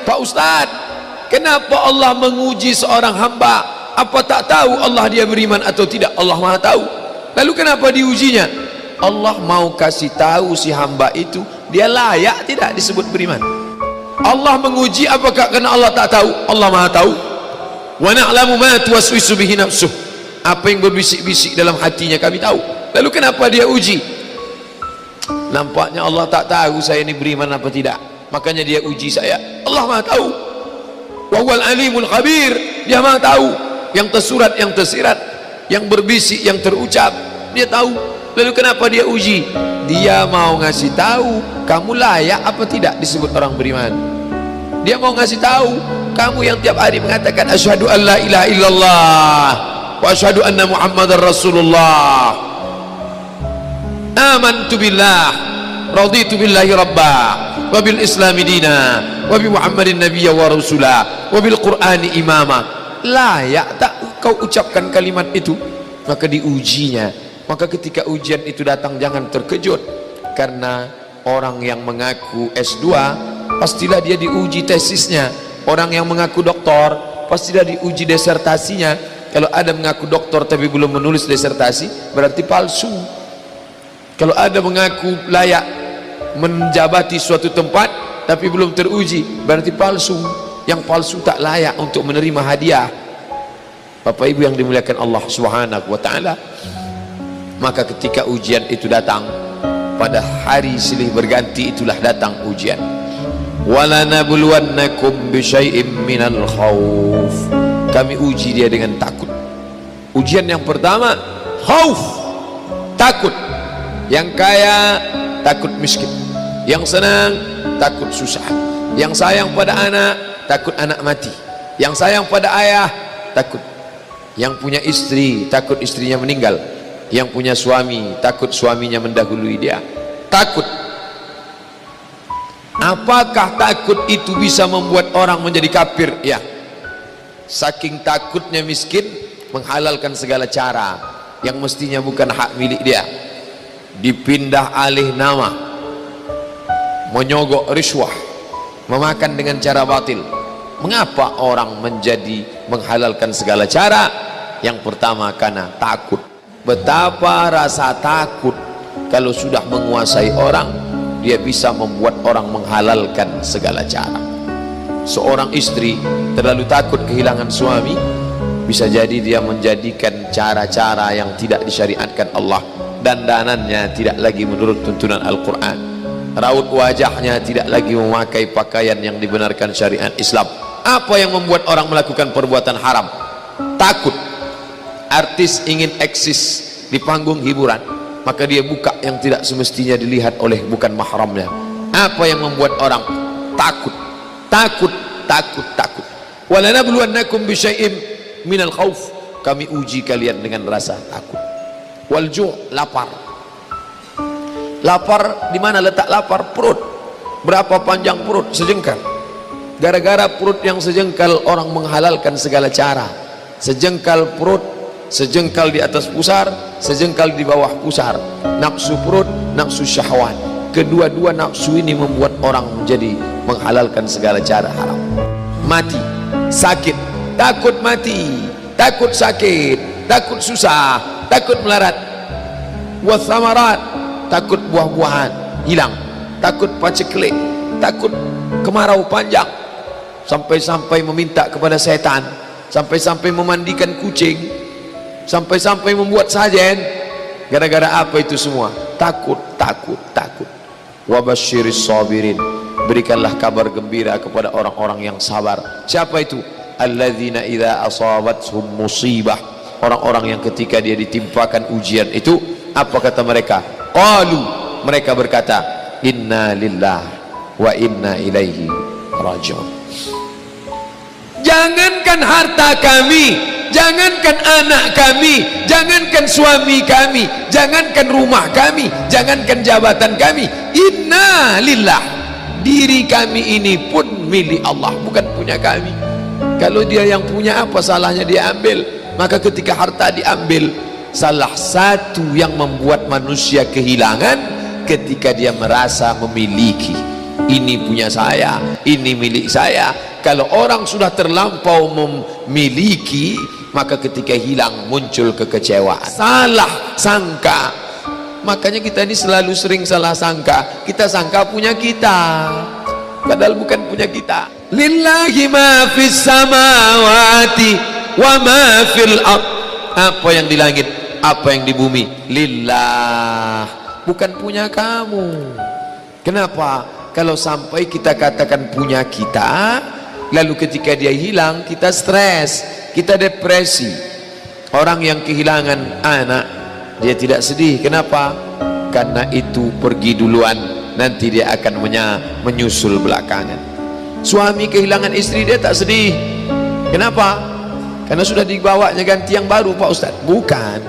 Pak Ustaz, kenapa Allah menguji seorang hamba? Apa tak tahu Allah dia beriman atau tidak? Allah Maha tahu. Lalu kenapa diujinya? Allah mau kasih tahu si hamba itu dia layak tidak disebut beriman. Allah menguji apakah karena Allah tak tahu? Allah Maha tahu. Wa na'lamu ma tuwaswisu bihi nafsuh. Apa yang berbisik-bisik dalam hatinya kami tahu. Lalu kenapa dia uji? Nampaknya Allah tak tahu saya ini beriman apa tidak, makanya dia uji saya. Allah Maha tahu. Wa huwal alimul khabir. Dia Maha tahu yang tersurat, yang tersirat, yang berbisik, yang terucap, dia tahu. Lalu kenapa dia uji? Dia mau ngasih tahu kamu layak apa tidak disebut orang beriman. Dia mau ngasih tahu kamu yang tiap hari mengatakan asyhadu an la ilaha illallah wa asyhadu anna muhammadar rasulullah, amantu billah, raditu billahi rabba, wa bil islami dina, wa bi muhammadin nabiyya wa rasulah, wa bil qur'ani imama. Layak tak kau ucapkan kalimat itu? Maka diujinya. Maka ketika ujian itu datang jangan terkejut, karena orang yang mengaku S2 pastilah dia diuji tesisnya. Orang yang mengaku doktor pastilah diuji disertasinya. Kalau ada mengaku doktor tapi belum menulis disertasi, berarti palsu. Kalau ada mengaku layak menjabati suatu tempat tapi belum teruji, berarti palsu. Yang palsu tak layak untuk menerima hadiah. Bapak Ibu yang dimuliakan Allah Subhanahu wa taala, maka ketika ujian itu datang, pada hari silih berganti itulah datang ujian. Wala nabluwannakum bisyai'im minal khauf. Kami uji dia dengan takut. Ujian yang pertama khauf, takut. Yang kaya takut miskin, yang senang takut susah, yang sayang pada anak takut anak mati, yang sayang pada ayah takut, yang punya istri takut istrinya meninggal, yang punya suami takut suaminya mendahului dia. Takut. Apakah takut itu bisa membuat orang menjadi kafir? Ya, saking takutnya miskin menghalalkan segala cara yang mestinya bukan hak milik dia, dipindah alih nama, menyogok riswah, memakan dengan cara batil. Mengapa orang menjadi menghalalkan segala cara? Yang pertama karena takut. Betapa rasa takut kalau sudah menguasai orang, dia bisa membuat orang menghalalkan segala cara. Seorang istri terlalu takut kehilangan suami, bisa jadi dia menjadikan cara-cara yang tidak disyariatkan Allah. Dandanannya tidak lagi menurut tuntunan Al-Quran, raut wajahnya tidak lagi memakai pakaian yang dibenarkan syariat Islam. Apa yang membuat orang melakukan perbuatan haram? Takut. Artis ingin eksis di panggung hiburan, maka dia buka yang tidak semestinya dilihat oleh bukan mahramnya. Apa yang membuat orang takut? Takut, takut, takut. Walanabluwannakum bisyai'im minal khauf. Kami uji kalian dengan rasa takut. Walju', lapar. Lapar, di mana letak lapar? Perut. Berapa panjang perut? Sejengkal. Gara-gara perut yang sejengkal orang menghalalkan segala cara. Sejengkal perut, sejengkal di atas pusar, sejengkal di bawah pusar. Nafsu perut, nafsu syahwat. Kedua-dua nafsu ini membuat orang menjadi menghalalkan segala cara haram. Mati, sakit, takut mati, takut sakit, takut susah, takut melarat. Wathamarat, takut buah-buahan hilang, takut paceklik, takut kemarau panjang, sampai-sampai meminta kepada setan, sampai-sampai memandikan kucing, sampai-sampai membuat sajen. Gara-gara apa itu semua? Takut, takut, takut. Wabasyiris sabirin. Berikanlah kabar gembira kepada orang-orang yang sabar. Siapa itu? Alladzina idza asabathum musibah. Orang-orang yang ketika dia ditimpakan ujian itu, apa kata mereka? Qalu, mereka berkata, inna lillah wa inna ilaihi raji'un. Jangankan harta kami, jangankan anak kami, jangankan suami kami, jangankan rumah kami, jangankan jabatan kami, inna lillah, diri kami ini pun milik Allah, bukan punya kami. Kalau dia yang punya, apa salahnya dia ambil? Maka ketika harta diambil, salah satu yang membuat manusia kehilangan ketika dia merasa memiliki. ini punya saya, ini milik saya. Kalau orang sudah terlampau memiliki, maka ketika hilang muncul kekecewaan, salah sangka. Makanya kita ini selalu sering salah sangka. Kita sangka punya kita, padahal bukan punya kita. Lillahi ma fis samawati wa ma fil ard. Apa yang di langit, apa yang di bumi, lillah, bukan punya kamu. Kenapa? Kalau sampai kita katakan punya kita, lalu ketika dia hilang kita stres, kita depresi. Orang yang kehilangan anak, dia tidak sedih. Kenapa? Karena itu pergi duluan, nanti dia akan menyusul belakangan. Suami kehilangan istri, dia tak sedih. Kenapa? Karena sudah dibawanya ganti yang baru, Pak Ustadz. Bukan,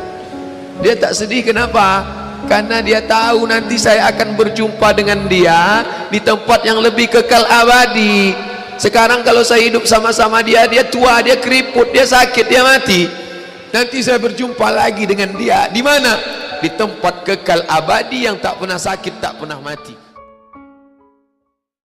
dia tak sedih. Kenapa? Karena dia tahu nanti saya akan berjumpa dengan dia di tempat yang lebih kekal abadi. Sekarang kalau saya hidup sama-sama dia, dia tua, dia keriput, dia sakit, dia mati. Nanti saya berjumpa lagi dengan dia di mana? Di tempat kekal abadi yang tak pernah sakit, tak pernah mati.